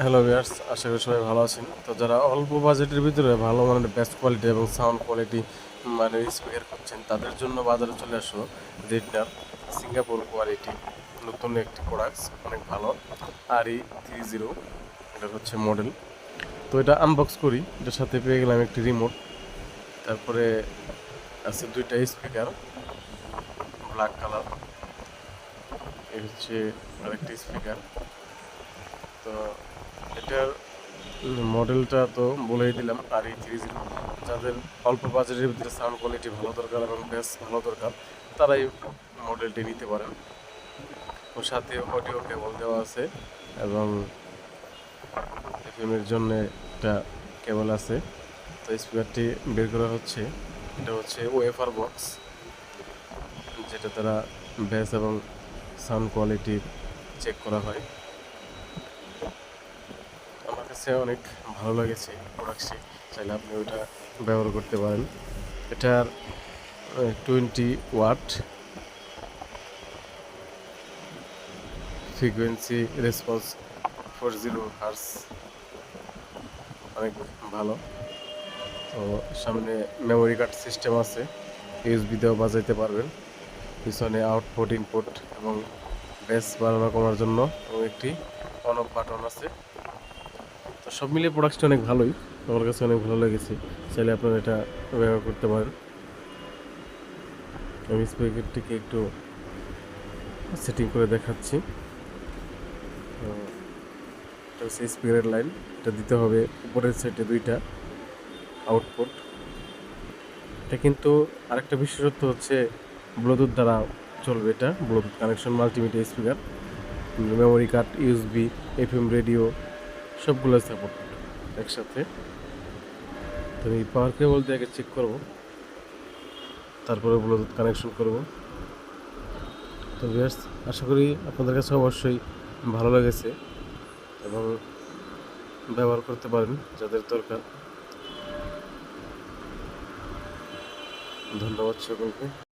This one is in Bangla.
হ্যালো ভিউয়ার্স, আশা করি সবাই ভালো আছেন। তো যারা অল্প বাজেটের ভিতরে ভালো মানের বেস্ট কোয়ালিটি এবং সাউন্ড কোয়ালিটি মানে স্পিকার করছেন, তাদের জন্য বাজারে চলে আসলো রেডনার সিঙ্গাপুর কোয়ালিটি নতুন একটি প্রোডাক্টস, অনেক ভালো। RE30 এটা হচ্ছে মডেল। তো এটা আনবক্স করি। এটার সাথে পেয়ে গেলাম একটি রিমোট, তারপরে আছে দুইটা স্পিকার ব্ল্যাক কালার। এই হচ্ছে আরেকটি স্পিকার। তো এটার মডেলটা তো বলেই দিলাম, RE30। যাদের অল্প বাজেটের ভিতরে সাউন্ড কোয়ালিটি ভালো দরকার এবং বেস ভালো দরকার, তারাই মডেলটি নিতে পারেন। ওর সাথে অডিও কেবল দেওয়া আছে এবং এফএম এর জন্য একটা কেবল আছে। তো স্পিকারটি বের করা হচ্ছে, এটা হচ্ছে ওয়েফার বক্স, যেটা দ্বারা বেস এবং সাউন্ড কোয়ালিটি চেক করা হয়। আমার কাছে অনেক ভালো লেগেছে প্রোডাক্টটি, চাইলে আপনি ওইটা ব্যবহার করতে পারেন। এটার 20 ওয়াট ফ্রিকোয়েন্সি রেসপন্স, 40 হার্স, অনেক ভালো। তো সামনে মেমোরি কার্ড সিস্টেম আছে, ইউএসবি দিয়েও বাজাইতে পারবেন। পিছনে আউটপুট ইনপুট এবং বেস বাড়ানো কমার জন্য এবং একটি অন অফ বাটন আছে। তো সব মিলিয়ে প্রোডাক্টটা অনেক ভালোই, আমার কাছে অনেক ভালো লেগেছে। চাইলে আপনারা এটা ব্যবহার করতে পারেন। আমি স্পিকারটিকে একটু সেটিং করে দেখাচ্ছি। এটা হচ্ছে স্পিকারের লাইন, এটা দিতে হবে উপরের সাইডে দুইটা আউটপুট। এটা কিন্তু আরেকটা বিশেষত্ব হচ্ছে ব্লুটুথ দ্বারা চলবে। এটা Bluetooth connection multimedia speaker, memory card, USB, FM radio সবগুলো সাপোর্ট একসাথে। তো আমি পাওয়ার কেবল দিয়ে আগে চেক করবো, তারপরে ব্লুটুথ কানেকশন করব। তো ভিউয়ার্স, আশা করি আপনাদের কাছে অবশ্যই ভালো লেগেছে এবং ব্যবহার করতে পারেন যাদের দরকার। ধন্যবাদ সকলকে।